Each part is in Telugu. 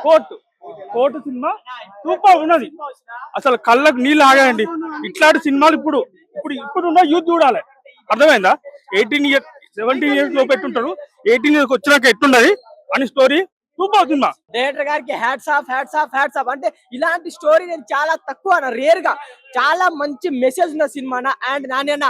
కోర్టు కోర్టు సినిమా సూపర్ ఉన్నది. అసలు కళ్ళకు నీళ్ళు ఆగాయండి. ఇట్లాంటి సినిమాలు ఇప్పుడు ఇప్పుడు ఇప్పుడున్న యూత్ చూడాలి. అర్థమైందా? 18 ఇయర్స్ 17 ఇయర్స్ లో పెట్టుంటారు. 18 ఇయర్స్ వచ్చినాక ఎట్లున్నది అని స్టోరీ సూపర్ సినిమా. డైరెక్టర్ గారికి hats off hats off hats off. అంటే ఇలాంటి స్టోరీ నేను చాలా తక్కువ రేర్ గా చాలా మంచి మెసేజ్ ఉన్న సినిమా. అండ్ నాన్న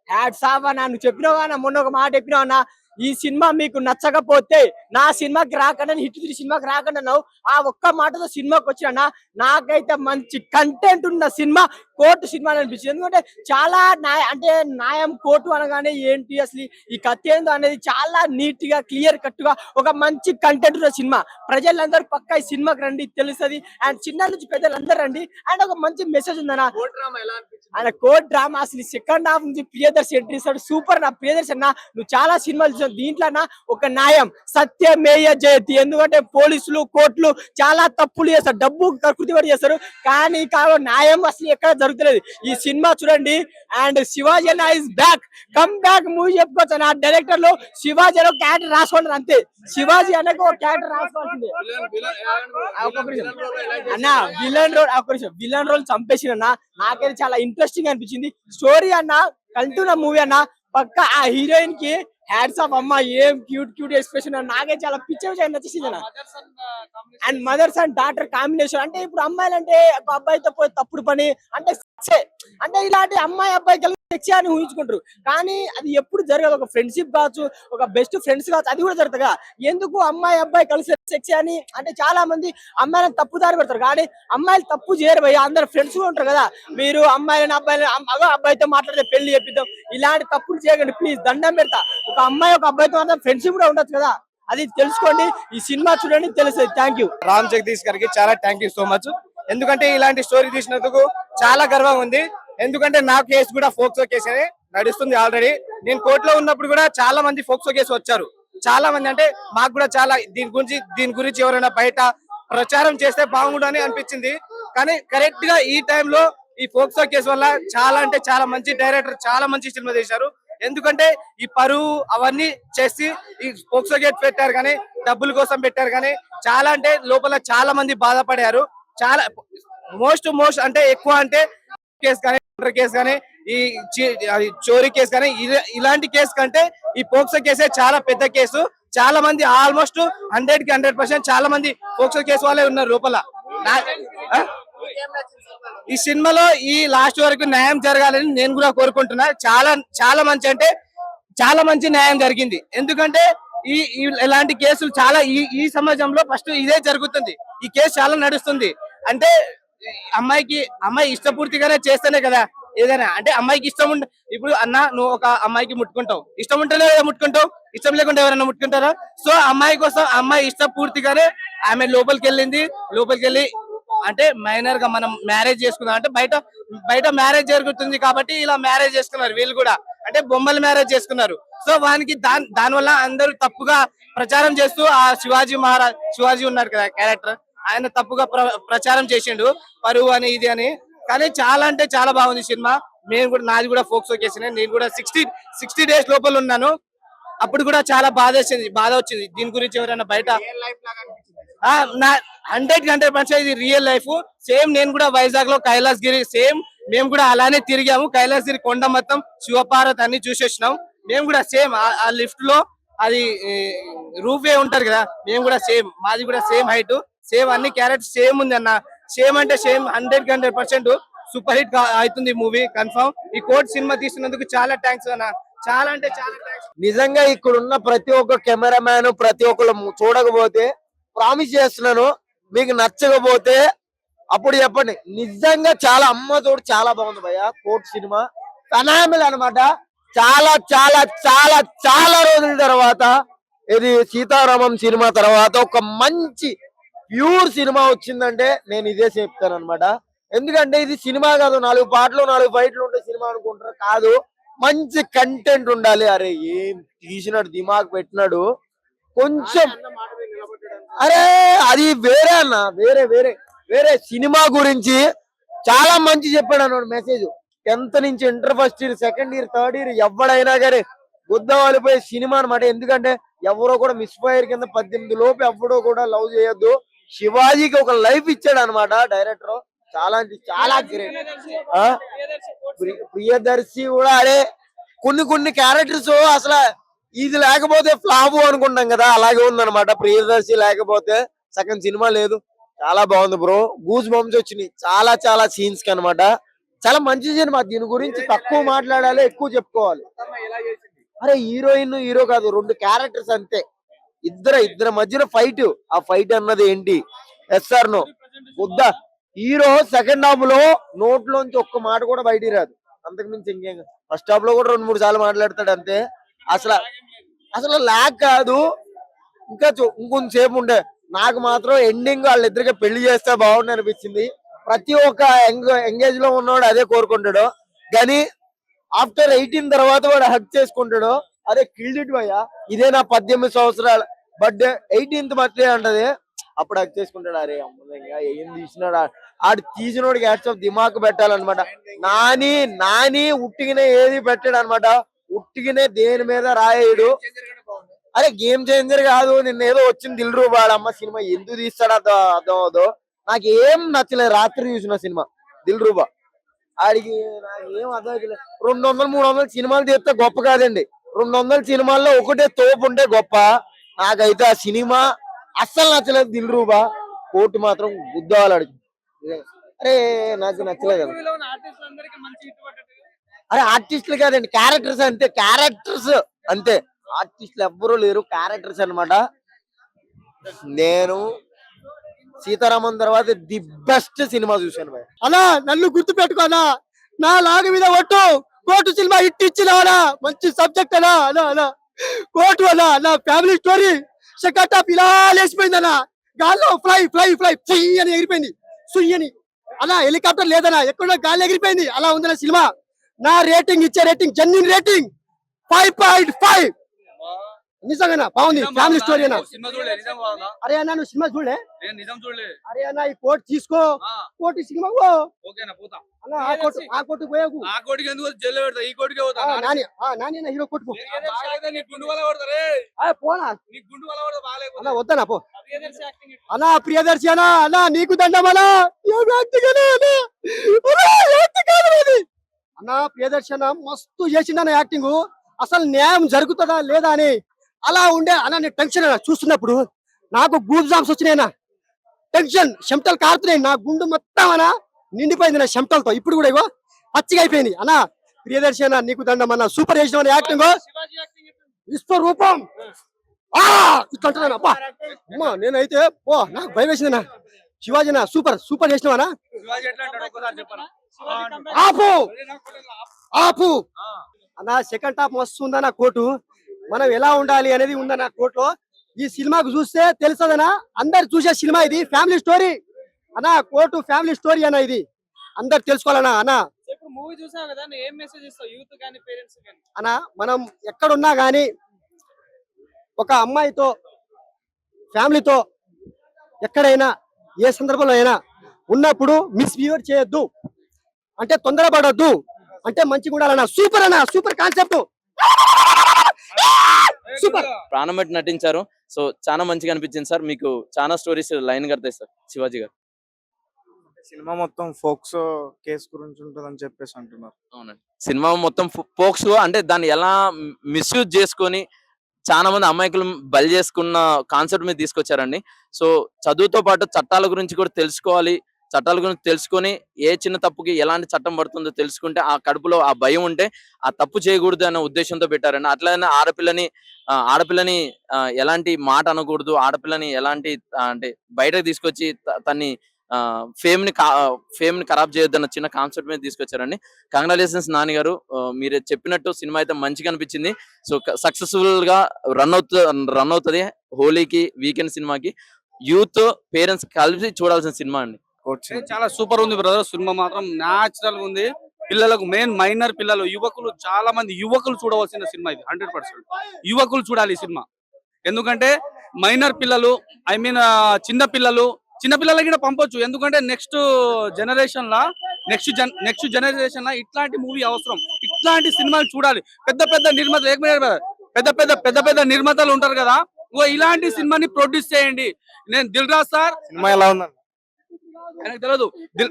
హ్యాట్స్ ఆఫ్ అన్న. నువ్వు చెప్పినావా మొన్న ఒక మాట చెప్పినావు అన్న, ఈ సినిమా మీకు నచ్చకపోతే నా సినిమాకి రాకుండా హిట్ 3 సినిమాకి రాకుండా అన్నావు. ఆ ఒక్క మాటతో సినిమాకి వచ్చినా నాకైతే మంచి కంటెంట్ ఉన్న సినిమా కోర్టు సినిమా అనిపించింది. ఎందుకంటే చాలా అంటే న్యాయం కోర్టు అనగానే ఏంటి అసలు ఈ కథ ఏందో అనేది చాలా నీట్ గా క్లియర్ కట్ గా ఒక మంచి కంటెంట్ ఉన్న సినిమా. ప్రజలందరూ పక్కా ఈ సినిమాకి రండి తెలుస్తుంది. అండ్ చిన్న నుంచి పెద్దలందరూ రండి. అండ్ ఒక మంచి మెసేజ్ ఉందన్న. ఆయన కోర్ట్ డ్రామా అసలు సెకండ్ హాఫ్ నుంచి ప్రియదర్శి ఎంట్రీ ఇస్తాడు. సూపర్ నా ప్రియదర్శి అన్న. నువ్వు చాలా సినిమాలు చూసావు, దీంట్లో ఒక న్యాయం సత్యమేయ జయతి. ఎందుకంటే పోలీసులు కోర్టులు చాలా తప్పులు చేస్తారు, డబ్బు కృతి పడి చేస్తారు, కానీ న్యాయం అసలు ఎక్కడ జరుగుతలేదు. ఈ సినిమా చూడండి. అండ్ శివాజీ అన్న is back, come back movie చెప్పుకోవచ్చు. నా డైరెక్టర్ లో శివాజీ అన్న క్యారెక్టర్ రాసుకోండి అంతే. శివాజీ అన్నకు ఒక క్యారెక్టర్ రాసుకోవాల్సిందే అన్న. విలన్ రోల్ చంపేసిన అన్న. నాకైతే చాలా ఇంట్రెస్టింగ్ అనిపించింది స్టోరీ అన్న. కంటున్న మూవీ అన్న. పక్క ఆ హీరోయిన్ కి హ్యాట్స్ ఆఫ్ అమ్మ. ఏం క్యూట్ క్యూట్ ఎక్స్ప్రెషన్. నాకే చాలా పిక్చర్ నచ్చేసింది అన్న. And mothers and daughter combination. అంటే ఇప్పుడు అమ్మాయిలు అంటే ఒక అబ్బాయితో పోయి తప్పుడు పని అంటే అంటే ఇలాంటి అమ్మాయి అబ్బాయి కలిసి సెక్స్ అని ఊహించుకుంటారు, కానీ అది ఎప్పుడు జరగదు. ఒక ఫ్రెండ్షిప్ కావచ్చు, ఒక బెస్ట్ ఫ్రెండ్స్ కావచ్చు, అది కూడా జరుగుతుందిగా. ఎందుకు అమ్మాయి అబ్బాయి కలిసి సెక్స్ అని అంటే చాలా మంది అమ్మాయిలను తప్పు దారి పెడతారు, కానీ అమ్మాయిలు తప్పు చేయరు భయ్య. అందరు ఫ్రెండ్స్ కూడా ఉంటారు కదా. మీరు అమ్మాయిలను అబ్బాయితో మాట్లాడితే పెళ్లి చెప్పిద్దాం, ఇలాంటి తప్పులు చేయకండి ప్లీజ్, దండం పెడతా. ఒక అమ్మాయి ఒక అబ్బాయితో మాత్రం ఫ్రెండ్షిప్ కూడా ఉండొచ్చు కదా, అది తెలుసుకోండి. ఈ సినిమా చూడండి తెలుస్తుంది. థ్యాంక్ యూ రామ్ జగదీష్ గారికి చాలా థ్యాంక్ యూ సో మచ్. ఎందుకంటే ఇలాంటి స్టోరీ తీసినందుకు చాలా గర్వంగా ఉంది. ఎందుకంటే నా కేసు కూడా ఫోక్సో కేసు నడుస్తుంది ఆల్రెడీ. నేను కోర్టులో ఉన్నప్పుడు కూడా చాలా మంది ఫోక్సో కేసు వచ్చారు. చాలా మంది అంటే మాకు కూడా చాలా దీని గురించి ఎవరైనా బయట ప్రచారం చేస్తే బాగుండని అనిపించింది. కానీ కరెక్ట్ గా ఈ టైంలో ఈ ఫోక్సో కేసు వల్ల చాలా అంటే చాలా మంచి డైరెక్టర్ చాలా మంచి సినిమా తీశారు. ఎందుకంటే ఈ పరువు అవన్నీ చేసి ఈ ఫోక్సో కేసు పెట్టారు, కానీ డబ్బుల కోసం పెట్టారు, కానీ చాలా అంటే లోపల చాలా మంది బాధపడారు. చాలా మోస్ట్ అంటే ఎక్కువ అంటే కేసు కానీ కేసు కానీ ఈ చోరీ కేసు కానీ ఇలాంటి కేసు కంటే ఈ పోక్సో కేసే చాలా పెద్ద కేసు. చాలా మంది ఆల్మోస్ట్ 100కి 100% చాలా మంది పోక్సో కేసు వాళ్ళే ఉన్నారు లోపల. ఈ సినిమాలో ఈ లాస్ట్ వరకు న్యాయం జరగాలని నేను కూడా కోరుకుంటున్నా. చాలా మంచి అంటే చాలా మంచి న్యాయం జరిగింది. ఎందుకంటే ఇలాంటి కేసులు చాలా ఈ సమాజంలో ఫస్ట్ ఇదే జరుగుతుంది. ఈ కేసు చాలా నడుస్తుంది. అంటే అమ్మాయి ఇష్టపూర్తిగానే చేస్తేనే కదా ఏదైనా. అంటే అమ్మాయికి ఇష్టం ఇప్పుడు అన్న నువ్వు ఒక అమ్మాయికి ముట్టుకుంటావు, ఇష్టం ఉంటేనే ముట్టుకుంటావు, ఇష్టం లేకుండా ఎవరైనా ముట్టుకుంటారా? సో అమ్మాయి కోసం అమ్మాయి ఇష్టపూర్తిగానే ఆమె లోపలికి వెళ్ళి అంటే మైనర్ గా మనం మ్యారేజ్ చేసుకుందాం అంటే బయట మ్యారేజ్ జరుగుతుంది కాబట్టి ఇలా మ్యారేజ్ చేసుకున్నారు. వీళ్ళు కూడా అంటే బొమ్మలు మ్యారేజ్ చేసుకున్నారు. సో వానికి దానివల్ల అందరూ తప్పుగా ప్రచారం చేస్తూ ఆ శివాజీ ఉన్నారు కదా క్యారెక్టర్, ఆయన తప్పుగా ప్రచారం చేసిండు పరువు అని ఇది అని. కానీ చాలా అంటే చాలా బాగుంది సినిమా. నాది కూడా ఫోక్సో కేసు. నేను కూడా 60 డేస్ లోపల ఉన్నాను. అప్పుడు కూడా చాలా బాధ వచ్చింది. దీని గురించి ఎవరైనా బయట 100% ఇది రియల్ లైఫ్. సేమ్ నేను కూడా వైజాగ్ లో కైలాసగిరి సేమ్ మేము కూడా అలానే తిరిగాము. కైలాసగిరి కొండ మొత్తం శివపార్వతి అన్ని చూసేసినాం. మేము కూడా సేమ్ ఆ లిఫ్ట్ లో అది రూఫ్ ఉంటది కదా, మేము కూడా సేమ్, మాది కూడా సేమ్ హైట్, సేమ్ అన్ని క్యారెక్టర్స్ సేమ్ ఉంది అన్న. సేమ్ అంటే సేమ్ 100కి 100% సూపర్ హిట్ అవుతుంది మూవీ కన్ఫర్మ్. ఈ కోర్ట్ సినిమా తీసినందుకు చాలా థ్యాంక్స్ అన్న. చాలా అంటే చాలా థ్యాంక్స్. నిజంగా ఇక్కడ ఉన్న ప్రతి ఒక్క కెమెరామ్యాన్ ప్రతి ఒక్కరు చూడకపోతే ప్రామిస్ చేస్తున్నాను, మీకు నచ్చకపోతే అప్పుడు చెప్పండి. నిజంగా చాలా అమ్మతోడు చాలా బాగుంది భయ్య. కోర్ట్ సినిమా ఫెనామినల్ అనమాట. చాలా చాలా చాలా చాలా రోజుల తర్వాత ఇది సీతారామం సినిమా తర్వాత ఒక మంచి ప్యూర్ సినిమా వచ్చిందంటే నేను ఇదే చెప్తాను అనమాట. ఎందుకంటే ఇది సినిమా కాదు, 4 పాటలు 4 ఫైట్లు ఉంటే సినిమా అనుకుంటారు, కాదు. మంచి కంటెంట్ ఉండాలి. అరే ఏం తీసినాడు, దిమాగ్ పెట్టినాడు కొంచెం. అరే అది వేరే అన్న, వేరే వేరే వేరే సినిమా గురించి చాలా మంచి చెప్పాడు అన్నాడు మెసేజ్. 10th నుంచి inter first year, second year, third year ఎవడైనా కానీ గుద్దవాలిపోయే సినిమా అనమాట. ఎందుకంటే ఎవరో కూడా మిస్ ఫైర్ కింద 18 లోపు ఎవడో కూడా లవ్ చేయొద్దు. శివాజీకి ఒక లైఫ్ ఇచ్చాడు అనమాట డైరెక్టర్. చాలా అంటే చాలా గ్రేట్. ప్రియదర్శి కూడా అరే కొన్ని క్యారెక్టర్స్ అసలు ఇది లేకపోతే ఫ్లాప్ అనుకుంటాం కదా, అలాగే ఉందన్నమాట. ప్రియదర్శి లేకపోతే సగం సినిమా లేదు. చాలా బాగుంది బ్రో, గూస్ బంప్స్ వచ్చినాయి చాలా చాలా సీన్స్ కి అనమాట. చాలా మంచి సినిమా. దీని గురించి తక్కువ మాట్లాడాలి, ఎక్కువ చెప్పుకోవాలి. అరే హీరోయిన్ హీరో కాదు, 2 క్యారెక్టర్స్ అంతే. ఇద్దరు మధ్యలో ఫైట్. ఆ ఫైట్ అన్నది ఏంటి? ఎస్ఆర్ నో వద్దా? హీరో సెకండ్ హాఫ్ లో నోట్లోంచి ఒక్క మాట కూడా బయటికి రాదు, అంతకు మించి ఇంకేం. ఫస్ట్ హాఫ్ లో కూడా 2-3 సార్లు మాట్లాడతాడు అంతే. అసలు లాగ్ కాదు. ఇంకా ఇంకొంచెంసేపు ఉండే. నాకు మాత్రం ఎండింగ్ వాళ్ళిద్దరికి పెళ్లి చేస్తే బాగుంది అనిపించింది. ప్రతి ఒక్క ఎంగేజ్ లో ఉన్నవాడు అదే కోరుకుంటాడు. కానీ ఆఫ్టర్ 18 తర్వాత వాడు హక్ చేసుకుంటాడు. అదే కిల్డ్ ఇట్ భయ్యా. ఇదే నా 18 సంవత్సరాల బర్త్డే, 18th బర్త్డే అంటది. అప్పుడు హక్ చేసుకుంటాడు. అరే అమ్మగా ఏం తీసినాడు ఆడు, తీసినోడికి హ్యాట్స్ ఆఫ్ దిమాక్ పెట్టాలన్నమాట. నాని ఉట్టిగినే ఏది పెట్టాడు అనమాట. ఉట్టిగినే దేని మీద రాయడు. అరే గేమ్ చేంజర్ కాదు, నిన్న ఏదో వచ్చింది దిల్ రూబా అమ్మ సినిమా, ఎందుకు తీస్తాడు అర్థం అవదు. నాకు ఏం నచ్చలేదు రాత్రి చూసిన సినిమా దిల్ రూబా. ఆడికి నాకు ఏం అర్థం అవుతలేదు. 200-300 సినిమాలు తీస్తే గొప్ప కాదండి. 200 సినిమాల్లో ఒకటే తోపు ఉంటే గొప్ప. నాకైతే ఆ సినిమా అస్సలు నచ్చలేదు దిల్ రూబా. కోర్టు మాత్రం గుద్దావాలి ఆడికి. అరే నాకు నచ్చలేదు. అరే ఆర్టిస్టులు కాదండి, క్యారెక్టర్స్ అంతే. క్యారెక్టర్స్ అంతే, ఆర్టిస్టులు ఎవ్వరూ లేరు, క్యారెక్టర్స్ అన్నమాట. నేను సీతారామన్ తర్వాత ది బెస్ట్ సినిమా చూశాను భయ్. అలా నన్ను గుర్తు పెట్టుకోనా, నా లాగ మీద ఒట్టు. కోర్టు సినిమా హిట్ ఇచ్చినా, మంచి సబ్జెక్ట్ అలా అలా అలా కోర్టు అలా నా ఫ్యామిలీ స్టోరీ. సెకండ్ హాఫ్ ఇలా లేచిపోయిందన్నా, గాల్లో ఫ్లై ఫ్లై ఫ్లై ఫ్లై అని ఎగిరిపోయింది. సుయ్యని అలా హెలికాప్టర్ లేదన్నా, ఎక్కడో గాలి ఎగిరిపోయింది. అలా ఉందన్న సినిమా. నా రేటింగ్ ఇచ్చే రేటింగ్ జెన్యూన్ రేటింగ్ 5.5. నిజంగా బాగుంది, ఫ్యామిలీ స్టోరీ అన్న. అరే అన్న నువ్వు సినిమా చూడలే? అరే అన్న ఈ కోర్టు తీసుకో, కోర్టు సినిమా ఆ కోర్టు పోయాకు. నాని హీరో కోర్టు పోనా అన్న, వద్దనా పో అన్న. ప్రియదర్శి అన్న, అన్న నీకు దండం అన్న. అన్న ప్రియదర్శి అన్న మస్తు చేసిండన్న యాక్టింగ్. అసలు న్యాయం జరుగుతుందా లేదా అని అలా ఉండే అన్న. నేను టెన్షన్ అన్న చూస్తున్నప్పుడు, నాకు గూస్ బంప్స్ వచ్చినాయన్నా. టెన్షన్, చెమటలు కారుతున్నాయి. నా గుండు మొత్తం అన్న నిండిపోయింది నా చెమటలతో. ఇప్పుడు కూడా ఇగో పచ్చిగా అయిపోయింది అన్న. ప్రియదర్శి అన్న నీకు దండం అన్న, సూపర్ చేసిన యాక్టింగ్. విశ్వరూపం ఇట్లా అబ్బా అమ్మా. నేనైతే నాకు భయం వేసిందన్నా. శివాజీ అన్న సూపర్ సూపర్ చేసినావనా. ఆపు ఆపు అన్న. సెకండ్ హాఫ్ మస్తు ఉందన్న. కోర్టు మనం ఎలా ఉండాలి అనేది ఉందన్న కోర్టులో. ఈ సినిమాకు చూస్తే తెలుసదనా, అందరు చూసే సినిమా ఇది. ఫ్యామిలీ స్టోరీ అన్న, కోర్టు ఫ్యామిలీ స్టోరీ అన్న. ఇది అందరు తెలుసుకోవాలన్నా అన్న. మూవీ చూసావు కదా, ఏం మెసేజ్ ఇస్తావు యూత్ గాని పేరెంట్స్ గాని? అన్న మనం ఎక్కడున్నా గానీ ఒక అమ్మాయితో ఫ్యామిలీతో ఎక్కడైనా ఏ సందర్భంలో అయినా ఉన్నప్పుడు మిస్బిహేవ్ చేయొద్దు, అంటే తొందరపడొద్దు, అంటే మంచిగా ఉండాలన్న. సూపర్ అన్న, సూపర్ కాన్సెప్ట్, సూపర్. ప్రాణం పెట్టి నటించారు. సో చాలా మంచిగా అనిపించింది సార్. మీకు చాలా స్టోరీస్ లైన్ కడతాయి సార్ శివాజీ గారు. సినిమా మొత్తం ఫోక్సో కేసు గురించి ఉంటుందని చెప్పేసి అంటున్నారు. అవునండి, సినిమా మొత్తం ఫోక్స్ అంటే దాన్ని ఎలా మిస్యూజ్ చేసుకొని చాలా మంది అమాయకులు బలి చేసుకున్న కాన్సెప్ట్ మీద తీసుకొచ్చారండి. సో చదువుతో పాటు చట్టాల గురించి కూడా తెలుసుకోవాలి. చట్టాల గురించి తెలుసుకొని ఏ చిన్న తప్పుకి ఎలాంటి చట్టం పడుతుందో తెలుసుకుంటే ఆ కడుపులో ఆ భయం ఉంటే ఆ తప్పు చేయకూడదు అనే ఉద్దేశంతో పెట్టారండి. అట్లనే ఆడపిల్లని ఎలాంటి మాట అనకూడదు, ఆడపిల్లని ఎలాంటి అంటే బయటకు తీసుకొచ్చి తన్ని ఫేమ్ ని ఖరాబ్ చేయొద్దన్న చిన్న కాన్సెప్ట్ మీద తీసుకొచ్చారండి. కంగ్రాచులేషన్స్ నాని గారు, మీరు చెప్పినట్టు సినిమా అయితే మంచిగా అనిపించింది. సో సక్సెస్ఫుల్ గా రన్ అవుతుంది హోలీకి, వీకెండ్ సినిమాకి. యూత్ పేరెంట్స్ కలిసి చూడాల్సిన సినిమా అండి. చాలా సూపర్ ఉంది బ్రదర్. సినిమా మాత్రం న్యాచురల్ ఉంది. పిల్లలకు మెయిన్ మైనర్ పిల్లలు, యువకులు, చాలా మంది యువకులు చూడవలసిన సినిమా ఇది. 100% యువకులు చూడాలి ఈ సినిమా. ఎందుకంటే మైనర్ పిల్లలు, ఐ మీన్ చిన్న పిల్లలకి కూడా పంపొచ్చు. ఎందుకంటే నెక్స్ట్ జనరేషన్ లా ఇట్లాంటి మూవీ అవసరం. ఇట్లాంటి సినిమాలు చూడాలి. పెద్ద పెద్ద నిర్మాతలు ఉంటారు కదా, ఇలాంటి సినిమాని ప్రొడ్యూస్ చేయండి. నేను దిల్ రాజు సార్ సినిమా ఎలా ఉందండి? ఆయనకు తెలియదు,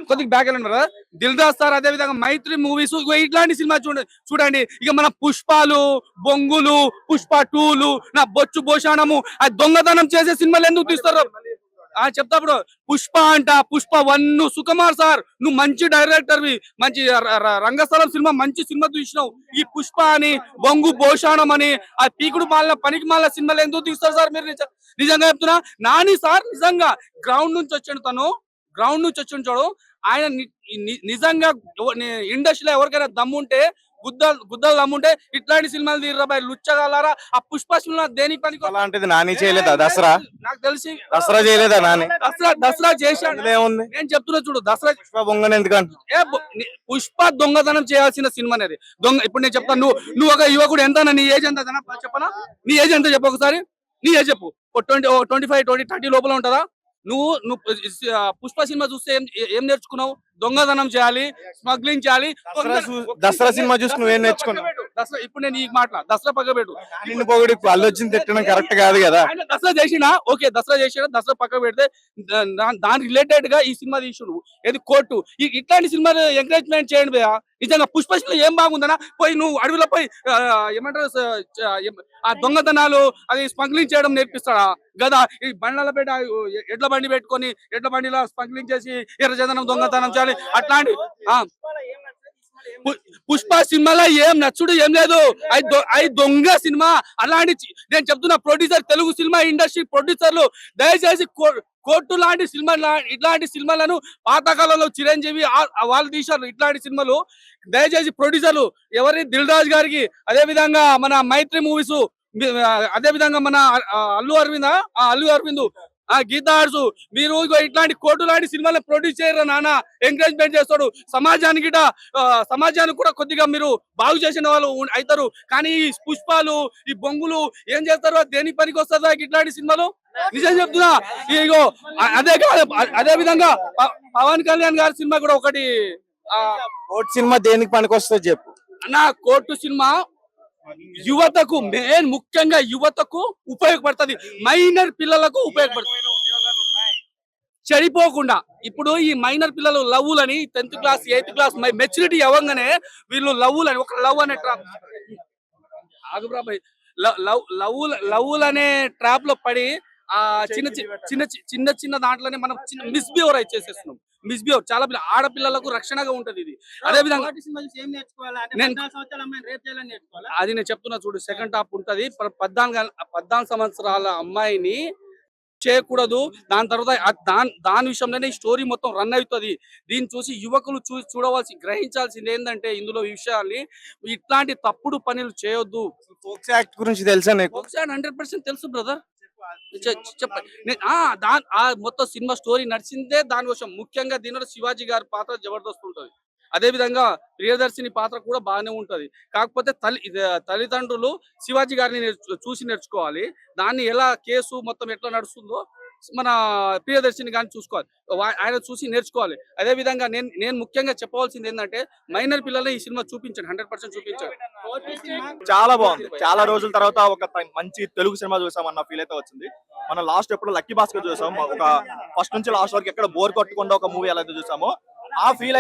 కొద్దిగా బ్యాక్ వెళ్ళండి కదా. దిల్ రాజు సార్, అదే విధంగా మైత్రి మూవీస్, ఇట్లాంటి సినిమా చూడండి. ఇక మన పుష్పాలు, బొంగులు, పుష్ప 2లు, నా బొచ్చు భోషాణము, ఆ దొంగతనం చేసే సినిమాలు ఎందుకు తీస్తారు? చెప్తాప్పుడు పుష్ప అంట, పుష్ప 1, సుకుమార్ సార్ నువ్వు మంచి డైరెక్టర్వి, మంచి రంగస్థలం సినిమా మంచి సినిమా చూసినావు. ఈ పుష్ప అని, బొంగు భోషాణం అని, ఆ పీకుడు మాలిన పనికి మాలిన సినిమాలు ఎందుకు తీస్తారు సార్ మీరు? నిజంగా చెప్తున్నా. నాని సార్ నిజంగా గ్రౌండ్ నుంచి వచ్చాడు. ఆయన నిజంగా ఇండస్ట్రీలో ఎవరికైనా దమ్ముంటే, గుద్దలు దమ్ముంటే ఇట్లాంటి సినిమాలు తీర్రాబాయ్ లుచ్చగలరా. ఆ పుష్ప సినిమా దేనికి పనికి? అలాంటిది నాని చేయలేదా దసరా? నాకు తెలిసి దసరా చేయలేదా నాని? దసరా చేశాడు. ఏముంది? నేను చెప్తున్నా చూడు, దసరా పుష్ప బొంగని ఎందుకంటే పుష్ప దొంగతనం చేయాల్సిన సినిమా అనేది. ఇప్పుడు నేను చెప్తాను, నువ్వు ఒక యువకుడు ఎంత, నీ ఏజ్ ఎంత చెప్పనా? నీ ఏజ్ ఎంత చెప్పు ఒకసారి. నీ ఏజ్ చెప్పు. 25, 30 లోపల ఉంటుందా? నువ్వు పుష్ప సినిమా చూస్తే ఏం నేర్చుకున్నావు? దొంగతనం చేయాలి, స్మగ్లింగ్ చేయాలి. దసరా సినిమా చూసి నువ్వేం నేర్చుకున్నావు? దసరా ఇప్పుడు నేను ఈ మాట దసరా పక్క పెట్టు. నిన్ను పొగిడి అల్లు వచ్చింది తిట్టడం కరెక్ట్ కాదు కదా. ఆయన దసరా చేసినా ఓకే, దసరా పక్క పెడితే దాని రిలేటెడ్ గా ఈ సినిమా తీసుడు ఏది కోర్టు. ఇట్లాంటి సినిమాలు ఎంకరేజ్మెంట్ చేయండి భయ్యా. నిజంగా పుష్ప సినిమా ఏం బాగుందనా? పోయి నువ్వు అడవిలో పోయి ఏమంటారు ఆ దొంగతనాలు, అది స్మగ్లింగ్ చేయడం నేర్పిస్తాడా గదా? ఈ బండ్లపేట ఎడ్ల బండి పెట్టుకొని ఎడ్ల బండిలో స్మగ్లింగ్ చేసి ఎర్రచందనం దొంగతనం చేయాలి. అట్లాంటి పుష్ప సినిమాలో ఏం నచ్చుడు ఏం లేదు. అది దొంగ సినిమా. అలాంటి నేను చెప్తున్నా, ప్రొడ్యూసర్, తెలుగు సినిమా ఇండస్ట్రీ ప్రొడ్యూసర్లు దయచేసి కోర్టు లాంటి సినిమా, ఇట్లాంటి సినిమాలను పాతకాలంలో చిరంజీవి వాళ్ళు తీశారు. ఇట్లాంటి సినిమాలు దయచేసి ప్రొడ్యూసర్లు ఎవరి దిల్ రాజు గారికి, అదే విధంగా మన మైత్రి మూవీస్, అదే విధంగా మన అల్లు అరవింద్ గీతా ఆర్ట్స్, మీరు ఇట్లాంటి కోర్టు లాంటి సినిమాలను ప్రొడ్యూస్ చేయరు నాన్న. ఎంకరేజ్మెంట్ చేస్తాడు. సమాజానికి కూడా కొద్దిగా మీరు బాగు చేసిన వాళ్ళు అవుతారు. కానీ ఈ పుష్పాలు, ఈ బొంగులు ఏం చేస్తారు? దేనికి పనికి వస్తుందా ఇట్లాంటి సినిమాలు? నిజం చెప్తున్నా. ఇగో అదే విధంగా పవన్ కళ్యాణ్ గారి సినిమా కూడా ఒకటి, కోర్టు సినిమా దేనికి పనికి వస్తుంది చెప్పు నా. కోర్టు సినిమా యువతకు, ముఖ్యంగా యువతకు ఉపయోగపడుతుంది, మైనర్ పిల్లలకు ఉపయోగపడుతుంది. చెడిపోకుండా. ఇప్పుడు ఈ మైనర్ పిల్లలు లవ్వులని 10th class 8th class maturity అవ్వగానే వీళ్ళు లవ్వులని, ఒక లవ్ అనే లవ్వులనే ట్రాప్ లో పడి ఆ చిన్న దాంట్లోనే మనం మిస్బిహేవ్ చేసేస్తున్నాం. మిస్బిహేవ్ చాలా ఆడపిల్లలకు రక్షణగా ఉంటది ఇది. అదే విధంగా అది నేను చెప్తున్నా చూడు, సెకండ్ హాఫ్ ఉంటది. 14 సంవత్సరాల అమ్మాయిని చేయకూడదు. దాని తర్వాత దాని విషయంలోనే ఈ స్టోరీ మొత్తం రన్ అవుతుంది. దీన్ని చూసి యువకులు గ్రహించాల్సింది ఏంటంటే, ఇందులో విషయాల్ని ఇట్లాంటి తప్పుడు పనులు చేయొద్దు. ఫోక్స్ యాక్ట్ గురించి తెలుసా నీకు? ఫోక్స్ యాక్ట్ 100% తెలుసు బ్రదర్. మొత్తం సినిమా స్టోరీ నడిచిందే దానికోసం. ముఖ్యంగా దీనిలో శివాజీ గారి పాత్ర జబర్దస్త్ ఉంటది. అదే విధంగా ప్రియదర్శిని పాత్ర కూడా బాగానే ఉంటది. కాకపోతే తల్లిదండ్రులు శివాజీ గారిని చూసి నేర్చుకోవాలి. దాన్ని ఎలా కేసు మొత్తం ఎట్లా నడుస్తుందో మన ప్రియదర్శిని గారిని చూసుకోవాలి, ఆయన చూసి నేర్చుకోవాలి. అదే విధంగా నేను ముఖ్యంగా చెప్పవలసింది ఏంటంటే, మైనర్ పిల్లల్ని ఈ సినిమా చూపించండి, 100% చూపించండి. చాలా బాగుంది. చాలా రోజుల తర్వాత ఒక మంచి తెలుగు సినిమా చూసామన్న ఫీల్ అయితే వచ్చింది. మనం లాస్ట్ ఎప్పుడు లక్కీ భాస్కర్ చూసాం, ఒక ఫస్ట్ నుంచి లాస్ట్ వరకు ఎక్కడ బోర్ కొట్టకుండా ఒక మూవీ ఎలా అయితే చూసామో ఆ ఫీల్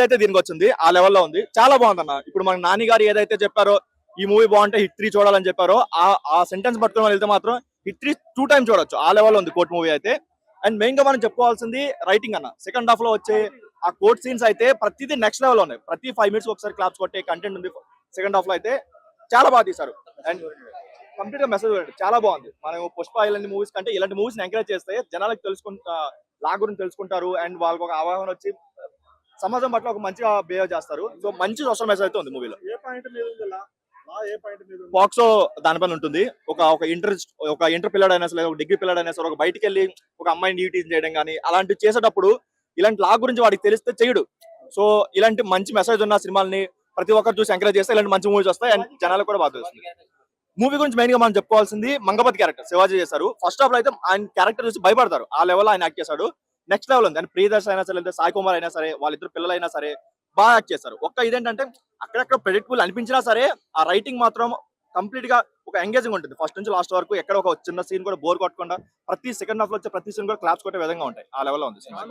అయితే దీనికి వచ్చింది. ఆ లెవెల్లో ఉంది. చాలా బాగుందన్న. ఇప్పుడు మన నాని గారు ఏదైతే చెప్పారో, ఈ మూవీ బాగుంటే హిట్ 3 చూడాలని చెప్పారో, ఆ సెంటెన్స్ పట్టుకుని వెళ్తే మాత్రం హిట్ 3 2 టైమ్స్ చూడొచ్చు. ఆ లెవెల్లో ఉంది కోర్ట్ మూవీ అయితే. అండ్ మెయిన్ గా మనం చెప్పుకోవాల్సింది రైటింగ్ అన్న. సెకండ్ హాఫ్ లో వచ్చే ఆ కోర్ట్ సీన్స్ అయితే ప్రతిదీ నెక్స్ట్ లెవెల్ ఉన్నాయి. ప్రతి 5 minutes ఒకసారి క్లాప్స్ కొట్టే కంటెంట్ ఉంది సెకండ్ హాఫ్ లో అయితే. చాలా బాగా తీశారు. అండ్ కంప్లీట్ గా మెసేజ్ చాలా బాగుంది. మనం పుష్ప ఇలాంటి మూవీస్ కంటే ఇలాంటి మూవీస్ ఎంకరేజ్ చేస్తే జనాలకు లా గురించి తెలుసుకుంటారు. అండ్ వాళ్ళకి ఒక అవగాహన వచ్చి సమాజం పట్ల ఒక మంచిగా బిహేవ్ చేస్తారు. సో మంచి సోషల్ మెసేజ్ అయితే ఉంది మూవీలో. పాక్సో దానిపైన ఉంటుంది. ఒక ఇంటర్ పిల్లడ్ అయినా సరే, ఒక డిగ్రీ పిల్లడ్ అయినా సరే, ఒక బయటికి వెళ్ళి ఒక అమ్మాయిని టీచింగ్ చేయడం కానీ అలాంటివి చేసేటప్పుడు ఇలాంటి లా గురించి వాడికి తెలిస్తే చేయడు. సో ఇలాంటి మంచి మెసేజ్ ఉన్న సినిమాల్ని ప్రతి ఒక్కరు చూసి ఎంకరేజ్ చేస్తే ఇలాంటి మంచి మూవీస్ వస్తాయి. అండ్ జనాలకు కూడా బాగా తెలుస్తుంది. మూవీ గురించి మెయిన్ గా మనం చెప్పుకోవాల్సింది మంగపతి క్యారెక్టర్ శివాజీ చేశారు. ఫస్ట్ హాఫ్ లో అయితే ఆయన క్యారెక్టర్ చూసి భయపడతారు. ఆ లెవెల్ ఆయన యాక్ట్ చేశాడు. నెక్స్ట్ లెవెల్ ఉంది. అండ్ ప్రియదర్శి అయినా సరే, లేదా సాయి కుమార్ అయినా సరే, వాళ్ళిద్దరు పిల్లలైనా సరే బాగా యాక్ట్ చేశారు. ఇదేంటంటే అక్కడక్కడ ప్రెడిక్టబుల్ అనిపించినా సరే ఆ రైటింగ్ మాత్రం కంప్లీట్ గా ఒక ఎంగేజింగ్ ఉంటుంది ఫస్ట్ నుంచి లాస్ట్ వరకు. ఎక్కడ ఒక చిన్న సీన్ కూడా బోర్ కొట్టకుండా ప్రతి సెకండ్ హాఫ్ లో వచ్చే ప్రతి సీన్ కూడా క్లాప్స్ కొట్టే విధంగా ఉంటాయి. ఆ లెవెల్లో ఉంది సినిమా.